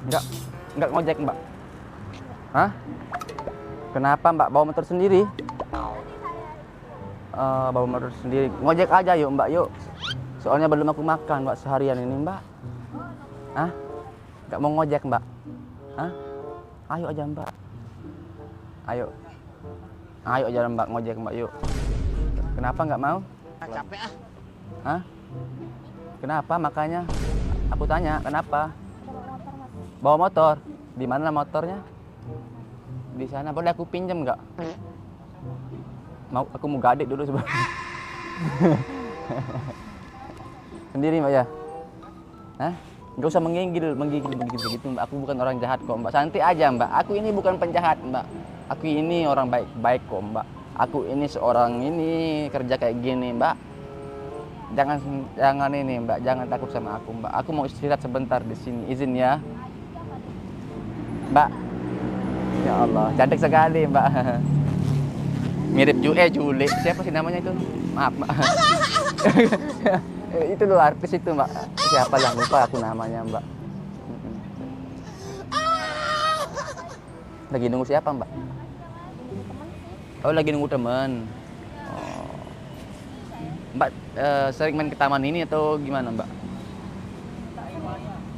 Enggak, enggak ngojek mbak. Hah? Kenapa mbak bawa motor sendiri? Bawa motor sendiri. Ngojek aja yuk mbak yuk. Soalnya belum aku makan mbak seharian ini mbak. Hah? Enggak mau ngojek mbak? Hah? Ayo aja mbak. Ayo. Ayo aja mbak ngojek mbak yuk. Kenapa nggak mau? Capek ah. Hah? Kenapa makanya? Aku tanya, kenapa? Bawa motor. Di mana motornya? Di sana. Boleh aku pinjam nggak? Aku mau gadik dulu sebenarnya. Sendiri mbak ya? Hah? Nggak usah menggigil begitu mbak. Aku bukan orang jahat kok mbak. Santai aja mbak. Aku ini bukan penjahat mbak. Aku ini orang baik-baik kok mbak. Aku ini seorang ini kerja kayak gini mbak. Jangan ini mbak. Jangan takut sama aku mbak. Aku mau istirahat sebentar di sini. Izin ya. Mbak. Ya Allah, cantik sekali mbak. Mirip Jule. Siapa sih namanya itu? Maaf mbak. Itu loh artis itu mbak. Siapa lah, lupa aku namanya mbak. Lagi nunggu siapa mbak? Oh lagi nunggu teman. Oh. Mbak sering main ke taman ini atau gimana mbak?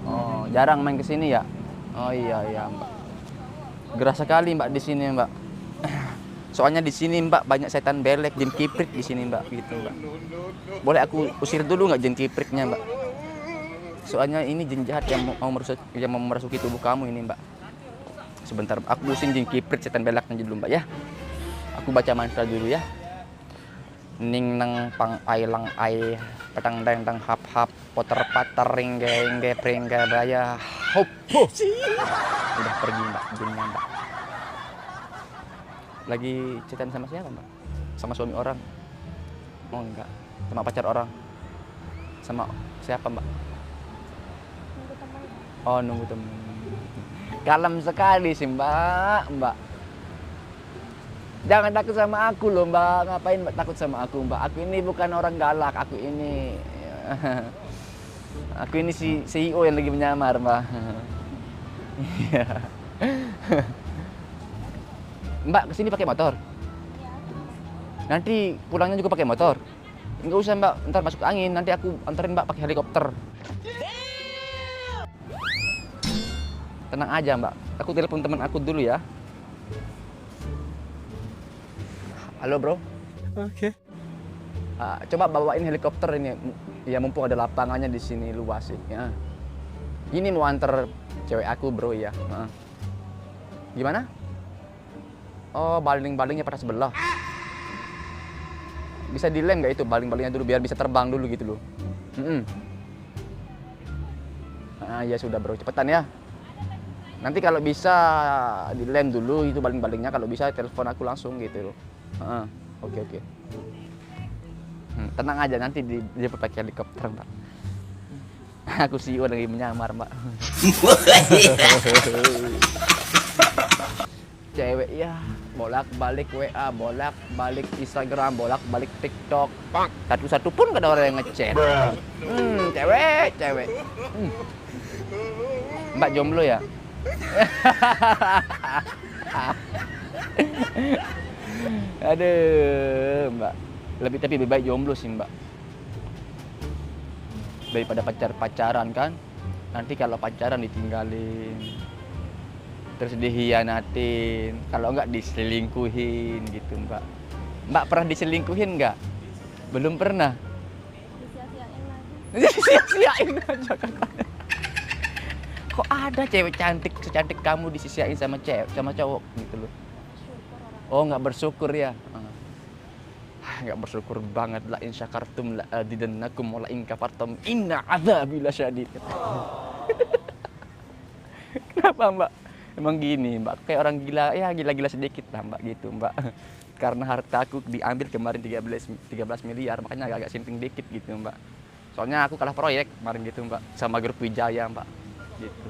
Oh jarang main ke sini ya? Oh iya mbak. Gerah sekali mbak di sini mbak. Soalnya di sini mbak banyak setan belek, jin kiprik di sini mbak, gitu mbak. Boleh aku usir dulu nggak jin kipriknya mbak? Soalnya ini jin jahat yang mau merasuki tubuh kamu ini mbak. Sebentar, aku usir jin kiprik setan beleknya dulu mbak ya. Aku baca mantra dulu ya. Ning nang pang ai lang ai petang dang dang hap hap poter pater ringge pringge baya hop. Udah pergi mbak jinnya mbak. Lagi chatan sama siapa mbak? Sama suami orang? Oh enggak, sama pacar orang? Sama siapa mbak? Nunggu teman. Oh nunggu temen. Kalem sekali sih mbak. Jangan takut sama aku loh mbak. Ngapain mbak takut sama aku mbak? Aku ini bukan orang galak. Aku ini si CEO yang lagi menyamar mbak. Mbak kesini pakai motor? Nanti pulangnya juga pakai motor? Enggak usah mbak, ntar masuk angin. Nanti aku anterin mbak pakai helikopter. Tenang aja mbak, aku telepon teman aku dulu ya. Halo bro. Oke. Coba bawain helikopter ini. Ya mumpung ada lapangannya di sini luas sih. Ya. Ini mau antar cewek aku bro ya. Gimana? Oh baling-balingnya pada sebelah. Bisa dilem nggak itu baling-balingnya dulu biar bisa terbang dulu gitu loh. Ya sudah bro, cepetan ya. Nanti kalau bisa dilem dulu itu baling-balingnya, kalau bisa telepon aku langsung gitu loh. Oke. Tenang aja nanti dia pakai helikopter mbak. Aku CEO lagi menyamar mbak. Cewek ya bolak-balik WA, bolak-balik Instagram, bolak-balik TikTok. Satu-satu pun gak ada orang yang ngechat. Cewek. Mbak jomblo ya? Aduh, mbak. Tapi lebih baik jomblo sih mbak. Daripada pacaran kan. Nanti kalau pacaran ditinggalin. Terus dihianatin, kalau enggak diselingkuhin gitu mbak. Mbak pernah diselingkuhin enggak? Belum pernah? Disia-siain lagi. Disia-siain aja kan. Kok ada cewek cantik secantik kamu disisiain sama cowok gitu loh. Oh nggak bersyukur ya? Nggak bersyukur banget. La in syakartum la azidannakum wa la in kafartum inna adzabi lasyadid. Kenapa mbak? Emang gini mbak, kayak orang gila, ya gila-gila sedikit lah mbak gitu mbak. Karena harta aku diambil kemarin 13 miliar, makanya agak sinting dikit gitu mbak. Soalnya aku kalah proyek kemarin gitu mbak, sama grup Wijaya mbak gitu.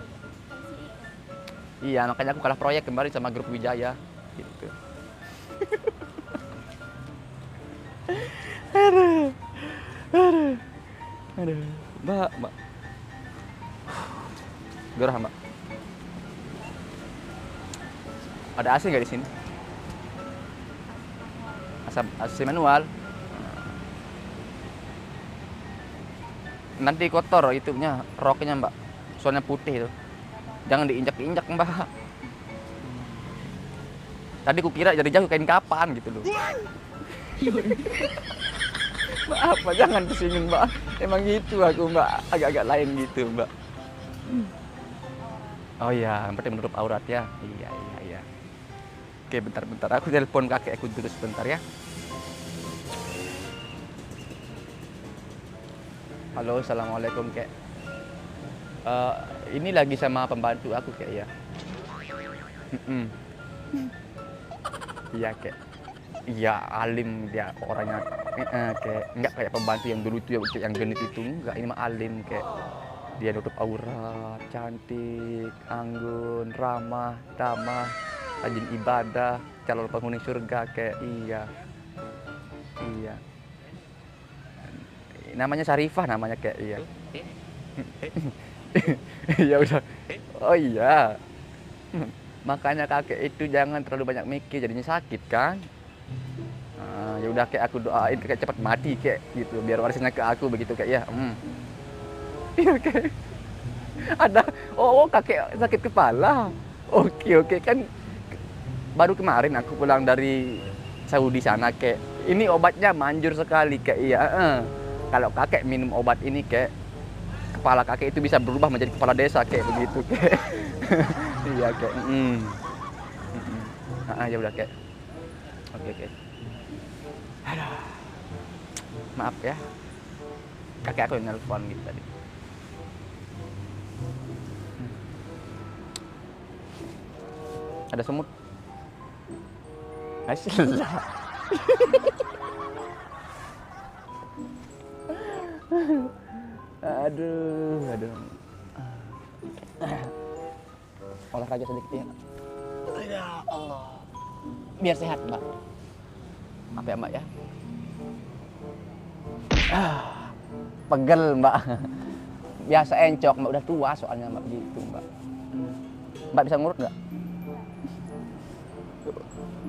Iya makanya aku kalah proyek kemarin sama grup Wijaya gitu. Aduh mbak gerah mbak. Ada AC nggak di sini? AC manual. Nanti kotor itunya, roknya mbak. Soalnya putih tuh. Jangan diinjak-injak mbak. Tadi kukira dari jauh kain kapan gitu loh. Mbak apa jangan kesini mbak. Emang gitu aku mbak, agak-agak lain gitu mbak. Oh iya, berarti menutup aurat ya. Iya. Oke bentar, aku telepon kakek aku dulu sebentar ya. Halo, assalamualaikum kek. Ini lagi sama pembantu aku kek ya. Iya kek. Iya alim dia orangnya. Kayak nggak kayak pembantu yang dulu tuh yang genit itu enggak. Ini mah alim kek. Dia nutup aurat, cantik, anggun, ramah, damah, rajin ibadah, calon penghuni surga kek. Iya. Namanya Syarifah namanya kek. Iya. Ya udah. Oh iya. Makanya kakek itu jangan terlalu banyak mikir jadinya sakit kan. Ya udah kayak aku doain kakek cepat mati kayak gitu biar warisnya ke aku begitu kayak ya. Iya kayak ada kakek sakit kepala. Oke kan baru kemarin aku pulang dari Saudi sana kayak ini obatnya manjur sekali kayak iya. Kalau kakek minum obat ini kayak kepala kakek itu bisa berubah menjadi kepala desa kayak begitu kayak. Iya kayak. Ya udah kayak. Oke. Aduh. Maaf ya. Kakek aku yang nelpon gitu tadi. Ada semut. Asyik. Aduh. Olahraga sedikit ya. Ya Allah. Biar sehat, Mbak. Apa ya, Mbak ya? Pegel, Mbak. Biasa encok, Mbak udah tua soalnya, Mbak gitu, Mbak. Mbak bisa ngurut nggak?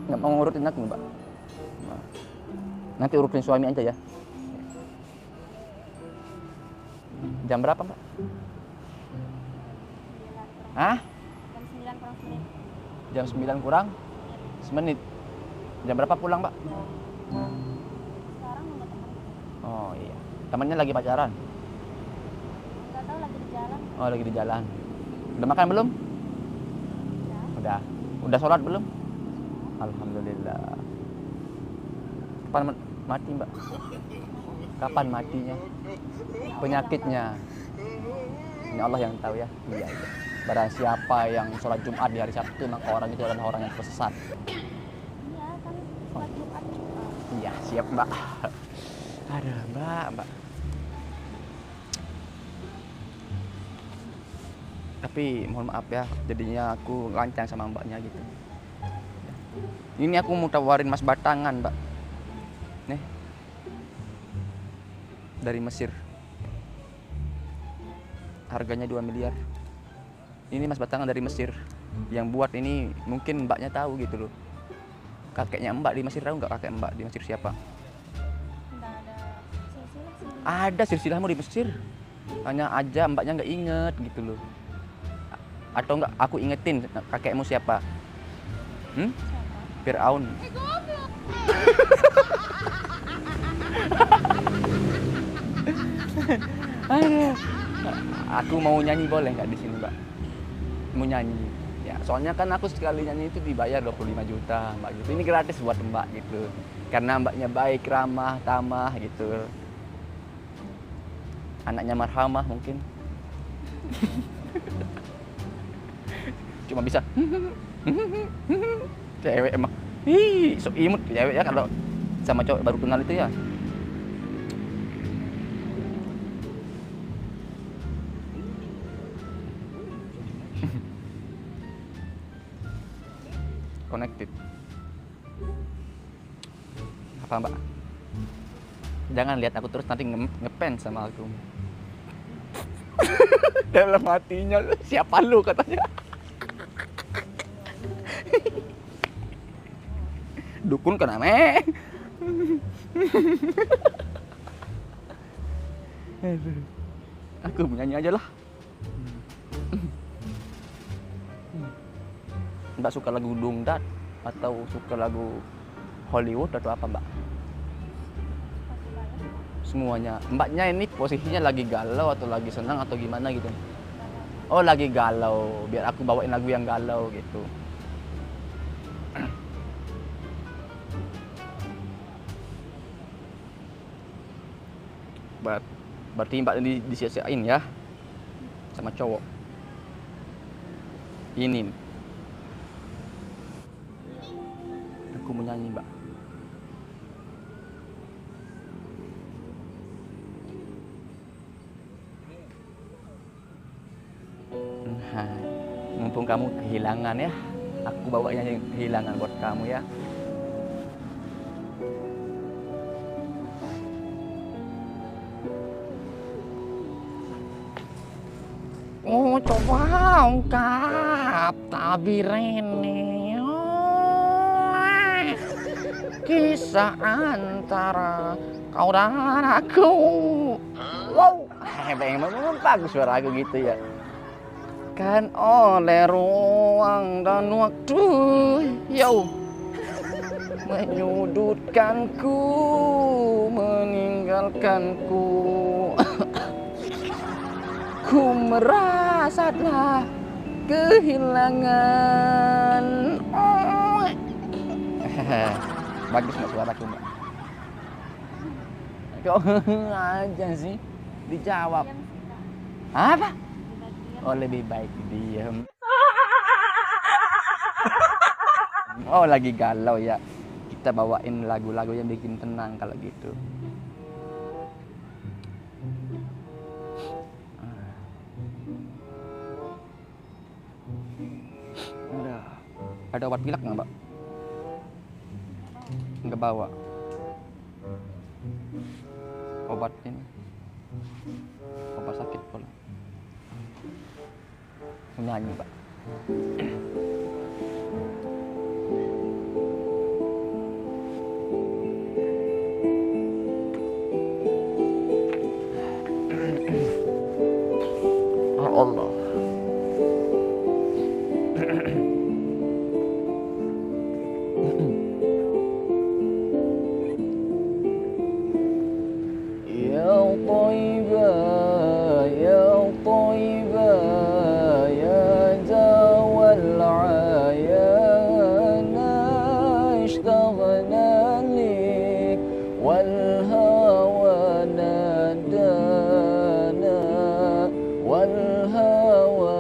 Nggak mau ngurutin aku, Mbak. Nanti urutin suami aja ya. Jam berapa, Mbak? Hah? Jam 9 kurang semenit. Jam berapa pulang, Mbak? Sekarang nunggu teman. Oh iya. Temannya lagi pacaran? Nggak tahu lagi di jalan. Oh, lagi di jalan. Udah makan belum? Ya. Udah sholat belum? Alhamdulillah. Kapan mati, Mbak? Kapan matinya? Penyakitnya? Ini Allah yang tahu ya. Iya. Barang siapa yang sholat Jumat di hari Sabtu, maka orang itu adalah orang yang tersesat. Iya kan sholat Jumat. Iya, siap, Mbak. Aduh, Mbak. Tapi mohon maaf ya, jadinya aku lancang sama Mbaknya gitu. Ini aku mau tawarin emas batangan, Mbak. Nih. Dari Mesir. Harganya 2 miliar. Ini emas batangan dari Mesir. Yang buat ini mungkin Mbaknya tahu gitu loh. Kakeknya Mbak di Mesir, tahu nggak kakek Mbak di Mesir siapa? Nggak ada silsilah sih. Ada silsilahmu di Mesir. Hanya aja Mbaknya nggak inget gitu loh. Atau enggak aku ingetin kakekmu siapa? Siapa? Fir'aun. Aku mau nyanyi boleh nggak di sini, Mbak? Mau nyanyi. Ya, soalnya kan aku sekali nyanyi itu dibayar 25 juta, Mbak gitu. Ini gratis buat Mbak gitu. Karena Mbaknya baik, ramah, tamah gitu. Anaknya marhamah mungkin. Cuma bisa cewek emang so imut cewek ya kalau sama cowok baru kenal itu ya. Connected apa, Mbak? Jangan lihat aku terus, nanti ngepen sama aku. Dalam hatinya, siapa lu katanya. Dukun kan ame. Aku menyanyi aja lah. Mbak suka lagu dangdut atau suka lagu Hollywood atau apa mbak? Semuanya. Mbaknya ini posisinya lagi galau atau lagi senang atau gimana gitu? Oh lagi galau, biar aku bawain lagu yang galau gitu. Berarti mbak ini disia-siain ya sama cowok. Ini aku mau nyanyi mbak. Nah, mumpung kamu kehilangan ya, aku bawa nyanyi kehilangan buat kamu ya. Oh coba ungkap tabirene kisah antara kau dan aku. Wow, memang bagus suara aku gitu ya. Kan oleh ruang dan waktu, yo, menyudutkanku, meninggalkanku. Ku merasa telah kehilangan. Bagus nggak suaraku mbak? Kok aja sih dijawab. Apa? Oh lebih baik diam. Oh lagi galau ya. Kita bawain lagu-lagu yang bikin tenang kalau gitu. Ada obat pilek nggak mbak? Nggak bawa. Obat ini. Obat sakit pula. Nyanyi mbak. Oh Allah. والهوى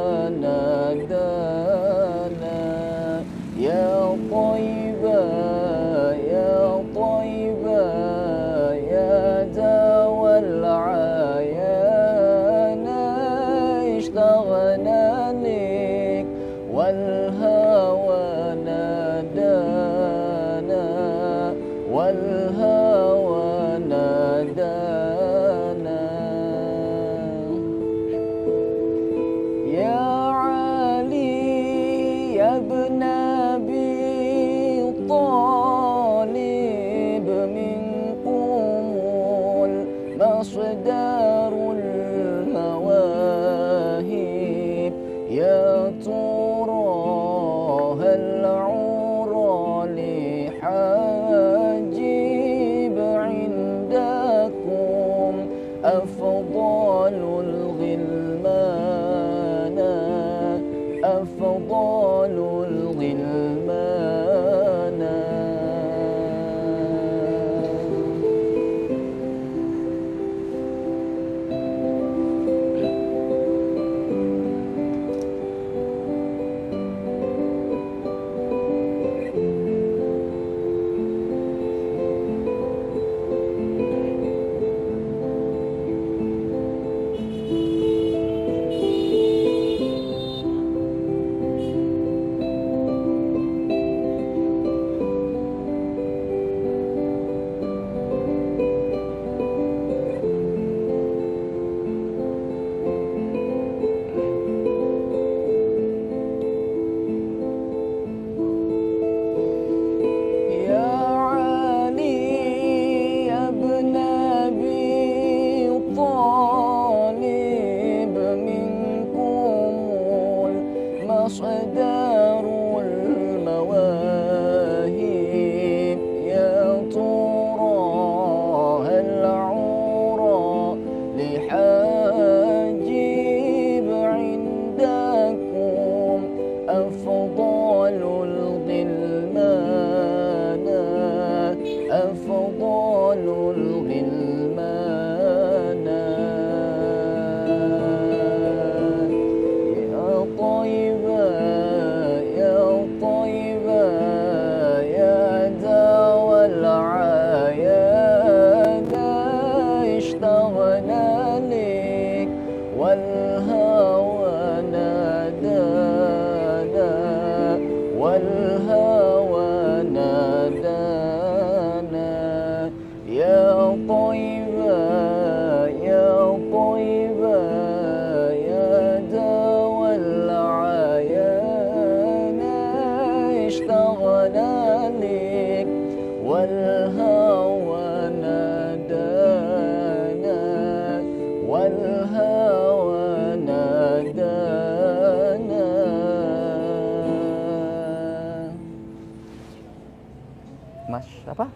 apa? Allah.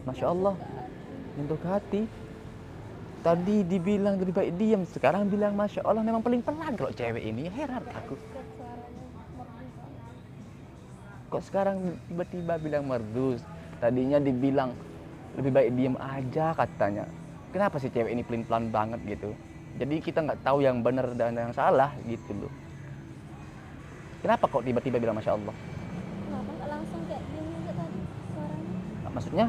Masya Allah, nyentuh ke hati. Tadi dibilang lebih baik diam, sekarang bilang Masya Allah. Memang paling pelan kalau cewek ini, heran aku. Kok suaranya merdu banget. Kok sekarang tiba-tiba bilang merdu? Tadinya dibilang lebih baik diam aja katanya. Kenapa sih cewek ini pelin-pelan banget gitu? Jadi kita nggak tahu yang benar dan yang salah gitu loh. Kenapa kok tiba-tiba bilang Masya Allah? Kenapa nggak langsung kayak gini aja tadi suaranya? Maksudnya?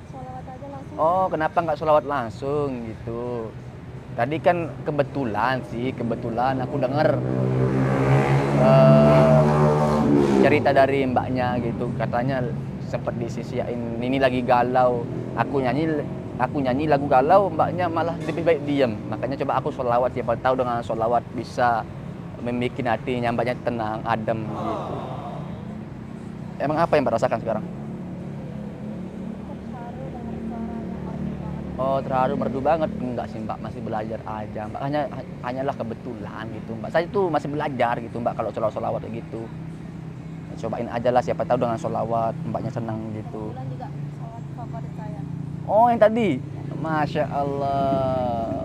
Sholawat aja langsung. Oh, kenapa nggak sholawat langsung gitu? Tadi kan kebetulan aku dengar cerita dari mbaknya gitu, katanya sempat disisiain ini lagi galau. Aku nyanyi lagu galau, mbaknya malah lebih baik diam. Makanya coba aku sholawat, siapa tahu dengan sholawat bisa membuat hatinya mbaknya tenang, adem gitu. Emang apa yang mbak rasakan sekarang? Terharu dengan suara yang merdu banget. Oh, terharu merdu banget. Enggak sih mbak, masih belajar aja mbak. Hanyalah kebetulan gitu mbak. Saya tuh masih belajar gitu mbak kalau sholawat kayak gitu. Cobain aja lah, siapa tahu dengan sholawat mbaknya senang gitu. Kebetulan juga sholawat favorit saya. Oh, yang tadi? Masya Allah.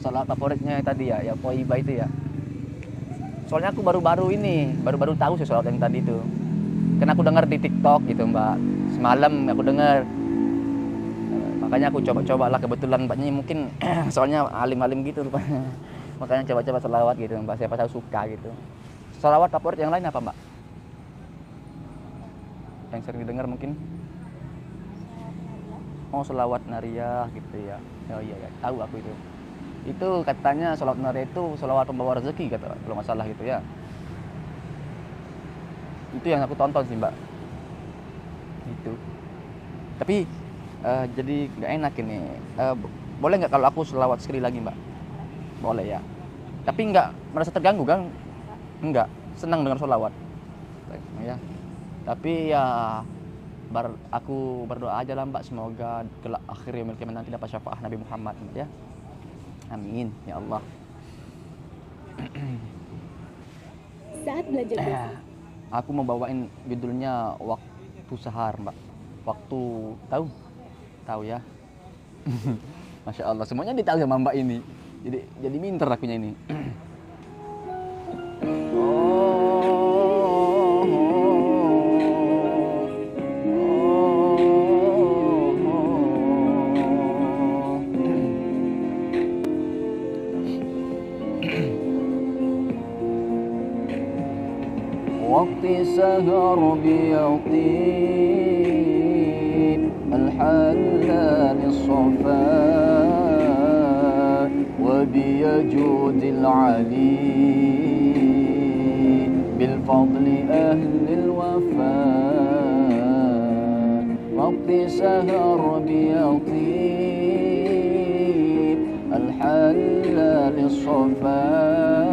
Sholawat favoritnya yang tadi ya Thayyibah itu ya. Soalnya aku baru-baru tahu sih sholawat yang tadi itu. Karena aku dengar di TikTok gitu mbak. Semalam aku dengar. Makanya aku coba-coba lah, kebetulan mbaknya mungkin soalnya alim-alim gitu rupanya. Makanya coba-coba sholawat gitu mbak, siapa tahu suka gitu. Sholawat favorit yang lain apa mbak? Yang sering didengar mungkin? Sholawat Nadia. Oh, sholawat nariyah gitu ya. Oh iya, tahu aku itu. Itu katanya sholawat nariyah itu sholawat pembawa rezeki kata, kalau nggak salah gitu ya. Itu yang aku tonton sih mbak. Itu. Tapi jadi nggak enak ini. Boleh nggak kalau aku sholawat sekali lagi mbak? Boleh ya. Tapi nggak merasa terganggu kan? Enggak. Senang dengan sholawat. Ya. Tapi ya aku berdoa aja lah mbak, semoga kelak akhir yaumil qiyamah nanti dapat syafaat Nabi Muhammad ya. Amin ya Allah. Saat belajar Aku mau bawain judulnya Waktu Sahar mbak. Waktu tahu ya. Masya Allah, semuanya ditahu sama mbak ini. Jadi minter akunya ini. وقت سهر بيطيب الحلال الصفاء وبيجود العلي بالفضل أهل الوفاء. وقت سهر بيطيب الحلال الصفاء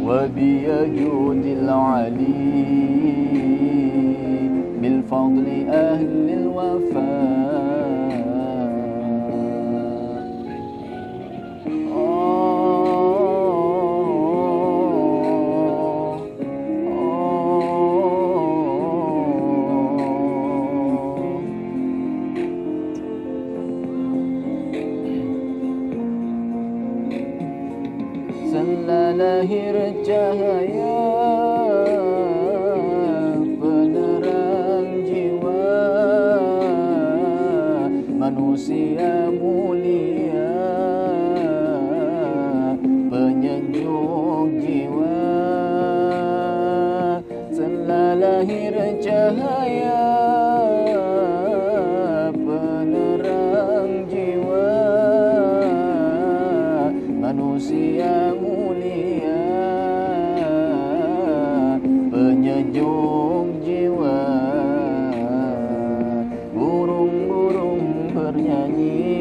وبيجود العلي بالفضل أهل الوفاء. Lahir cahaya penerang jiwa manusia mulia penyejuk jiwa. Telah lahir cahaya penerang jiwa manusia mulia penyejuk jiwa. Burung-burung bernyanyi,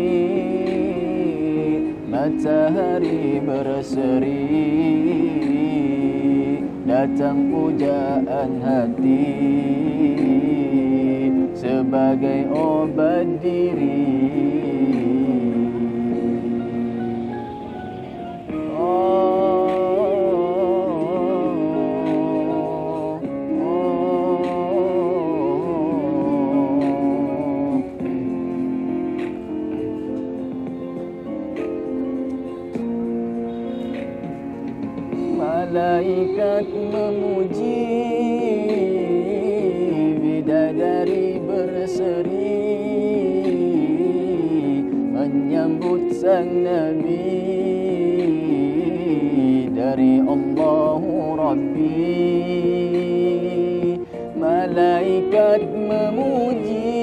matahari berseri, datang pujaan hati sebagai obat diri. malaikat memuji, bidadari berseri menyambut sang Nabi dari Allahu Rabbi. Malaikat memuji,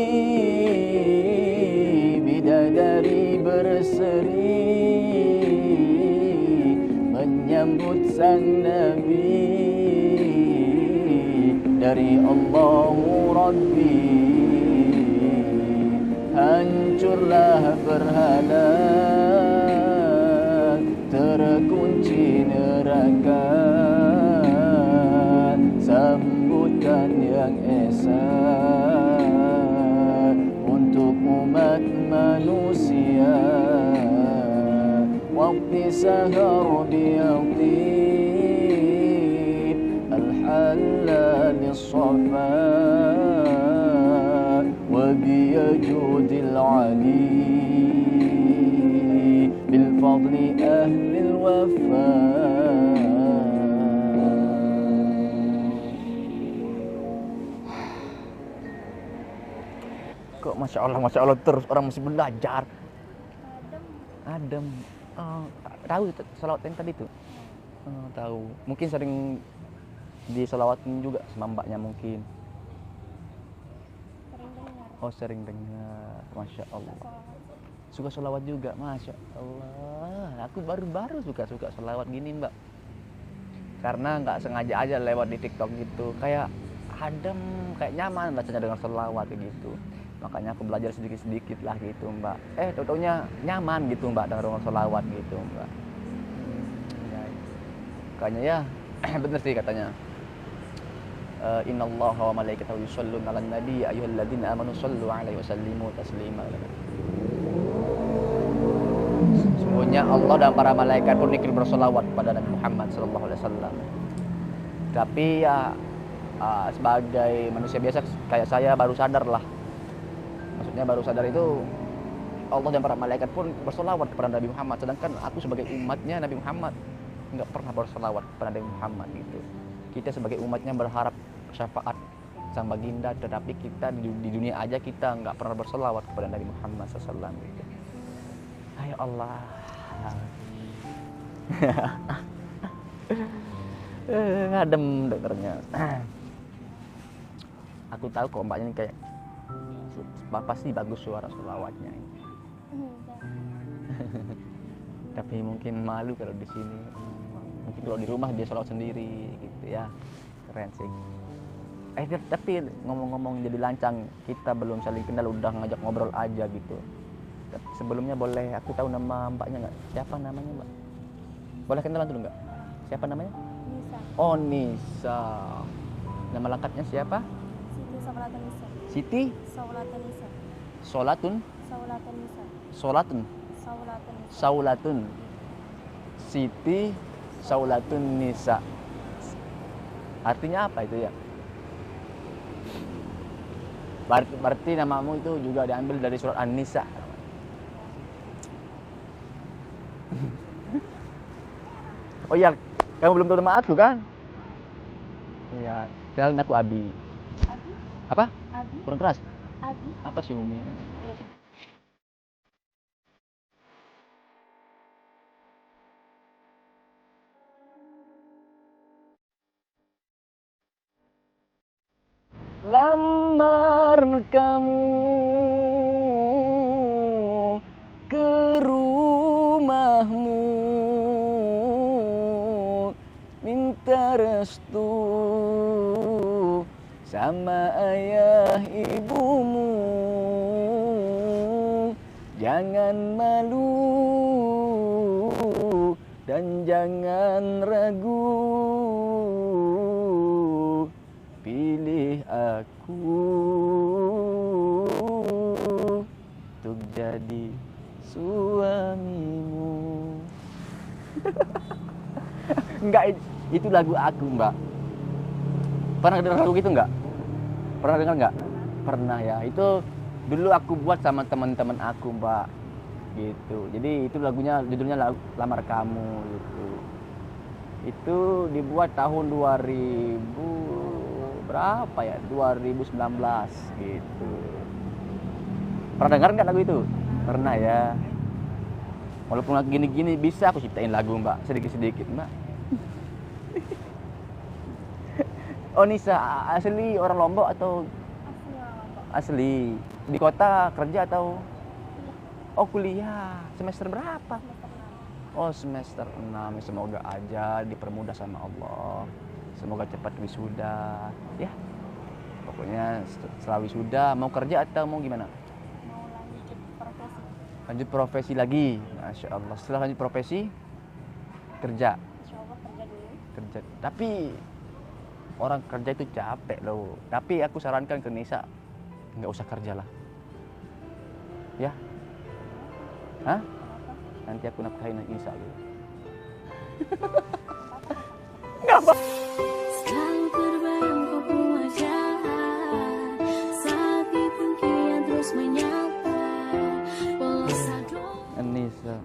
bidadari berseri menyambut sang Nabi dari Allahu Rabbi. Hancurlah berhala, terkunci neraka, sambutan yang esa untuk umat manusia. Waktu sahar biatib al-halal as-safa wa biyajudil ali bil fadli ahli al-wafa. Kok masya Allah terus orang masih belajar. Adem. Tahu salawat yang tadi tuh? Tahu. Mungkin sering disalawatin juga sama mbaknya mungkin. Sering dengar. Oh, sering dengar. Masya Allah. Suka salawat juga, masya Allah. Aku baru-baru suka salawat gini mbak. Karena nggak sengaja aja lewat di TikTok gitu. Kayak adem, kayak nyaman bacanya dengan salawat gitu. Makanya aku belajar sedikit-sedikit lah gitu mbak. Tau-taunya nyaman gitu mbak dengan sholawat gitu mbak. Kayaknya ya bener sih katanya. Innallaha wa malaikatahu yusholluna 'alan nabi ya ayyuhalladzina amanu shollu 'alaihi wa sallimu taslima. Sesungguhnya Allah dan para malaikat pun ikut bersolawat kepada Nabi Muhammad sallallahu alaihi wasallam. Tapi ya sebagai manusia biasa kayak saya baru sadar lah. Maksudnya baru sadar itu Allah dan para malaikat pun bersolawat kepada Nabi Muhammad, sedangkan aku sebagai umatnya Nabi Muhammad nggak pernah bersolawat kepada Nabi Muhammad gitu. Kita sebagai umatnya berharap syafaat sang baginda, tetapi kita di dunia aja kita nggak pernah bersolawat kepada Nabi Muhammad SAW gitu. Ayo Allah. Ngadem dengernya. Aku tahu kok mbaknya ini kayak pasti bagus suara sholawatnya. Tapi mungkin malu kalau di sini. Mungkin kalau di rumah dia sholawat sendiri gitu ya. Keren sih. Tapi ngomong-ngomong jadi lancang, kita belum saling kenal udah ngajak ngobrol aja gitu. Sebelumnya boleh aku tahu nama mbaknya nggak? Siapa namanya mbak? Boleh kenalan dulu nggak? Siapa namanya? Nisa. Oh Nisa. Nama lengkapnya siapa? Siti Saulatun Nisa. Siti? Saulatun Nisa. Solatun? Saulatun Nisa. Solatun? Saulatun Nisa. Saulatun. Siti Saulatun Nisa. Artinya apa itu ya? Berarti namamu itu juga diambil dari surat An-Nisa. Oh iya, kamu belum tahu nama aku kan? Iya, kenalin aku Abi. Abi? Apa? Abi? Kurang keras? Abi? Apa sih Umi? Lamar kamu ke rumahmu, minta restu sama ayah ibumu. Jangan malu dan jangan ragu, pilih aku untuk jadi suamimu. Enggak, itu lagu aku mbak. Pernah dengar lagu gitu enggak? Pernah dengar enggak? Pernah ya, itu dulu aku buat sama teman-teman aku mbak gitu. Jadi itu lagunya, judulnya Lamar Kamu gitu. Itu dibuat tahun 2000 berapa ya? 2019 gitu. Pernah dengar nggak lagu itu? Pernah ya. Walaupun lagi gini-gini bisa aku ciptain lagu Mbak, sedikit-sedikit Mbak. Oh Nisa asli orang Lombok atau Asli orang Lombok. asli di kota kerja atau oh kuliah semester berapa? Semester 6. Oh semester 6, semoga aja dipermudah sama Allah. Semoga cepat wisuda ya. Pokoknya setelah wisuda mau kerja atau mau gimana? Mau lanjut profesi. Lanjut profesi lagi. Masya Allah. Setelah lanjut profesi kerja. Insya Allah kerja dulu. Kerja. Tapi orang kerja itu capek loh. Tapi aku sarankan ke Nisa nggak usah kerja lah. Ya. Hah? Kenapa? Nanti aku nafkahin Nisa gitu. Selalu terbayang kau pun wajah saat impian terus menyapa walau sadar Nisa.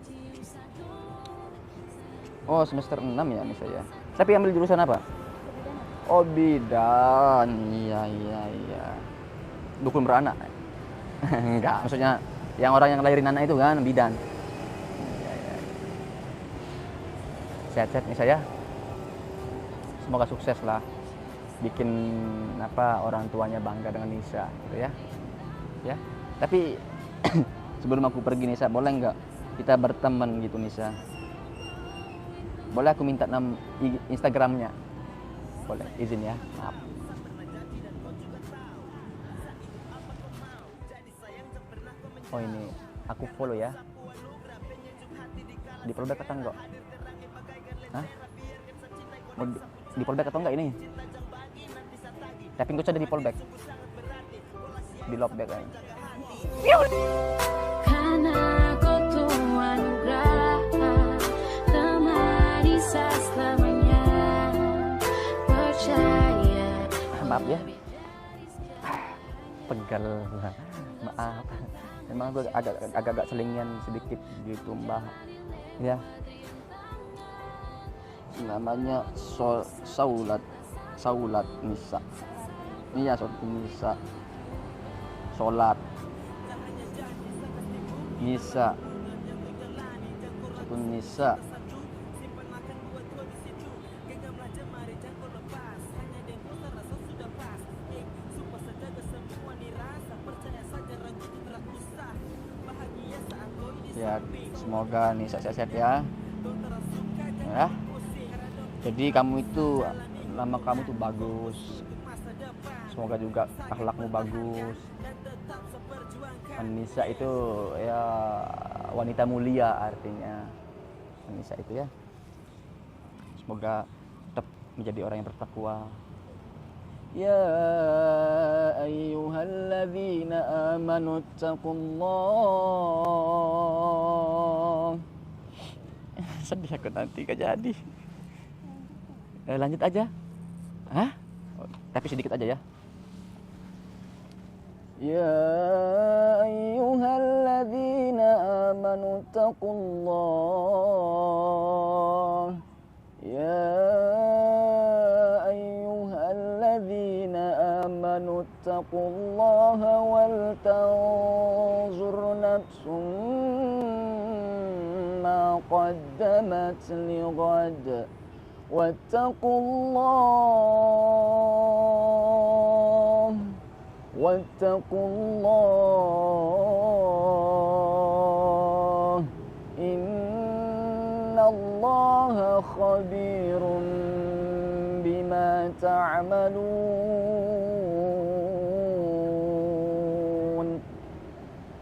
Oh semester 6 ya Nisa ya. Tapi ambil jurusan apa? Kebidanan. Oh bidan. Iya. Dukun beranak. Enggak, maksudnya yang orang yang lahirin anak itu kan bidan. Iya. Sehat-sehat Nisa ya. Semoga sukses lah. Bikin orang tuanya bangga dengan Nisa gitu ya. Ya. Tapi sebelum aku pergi Nisa, boleh nggak kita berteman gitu Nisa? Boleh aku minta Instagramnya? Boleh, izin ya. Maaf. Oh ini, aku follow ya. Di follow back atau enggak? Hah? Mau di follow back atau enggak ini? Tapi gue sudah di follow back. Di love back aja. karena kau tuh anugerah temani saya selamanya percaya Maaf ya. Pegal. Maaf. Emang gue agak selingian sedikit gitu Mbak. Ya. Namanya Saulat Nisa. Iya, Saulat Nisa. Sholat Nisa. Saulat Nisa. Ya, semoga Nisa sehat-sehat ya. Ya. Jadi kamu itu nama kamu tuh bagus. Semoga juga akhlakmu bagus. Nisa itu ya wanita mulia artinya. Nisa itu ya. Semoga tetap menjadi orang yang bertakwa. Ya ayyuhalladzina amanu taqullah. Sedih aku nanti gak jadi. Lanjut aja. Hah? Oh, tapi sedikit aja ya. Ya ayyuhalladzina amanu taqullah. Ya ayyuhalladzina amanu taqullaha wal tanzur nafsum ma qaddamat lighad واتقوا الله إن الله خبير بما تعملون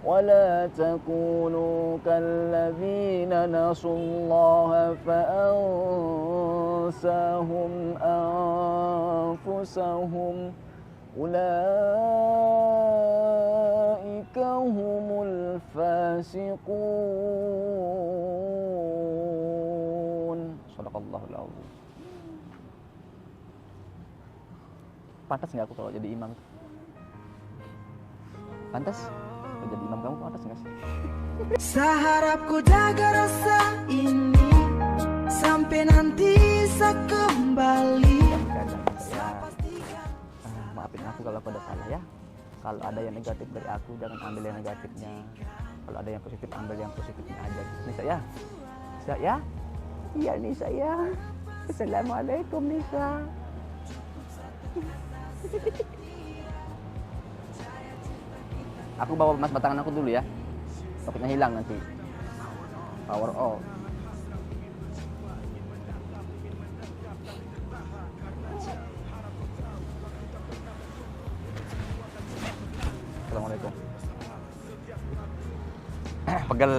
ولا تكونوا كالذين نسوا الله فأنساهم أنفسهم أولئك هم الفاسقون. Sadaqallahul azim. Pantas nggak aku kalau jadi imam? Pantas? Kalau jadi imam kamu pantas nggak sih? Seharap ku jaga rasa ini sampai nanti bisa kembali. Ya. Maafin aku kalau aku ada salah ya. Kalau ada yang negatif dari aku, jangan ambil yang negatifnya. Kalau ada yang positif, ambil yang positifnya aja. Nisa ya? Nisa ya? Iya Nisa ya. Assalamualaikum Nisa. Aku bawa emas batangan aku dulu ya. Takutnya hilang nanti. Power off. Assalamualaikum. Pegel.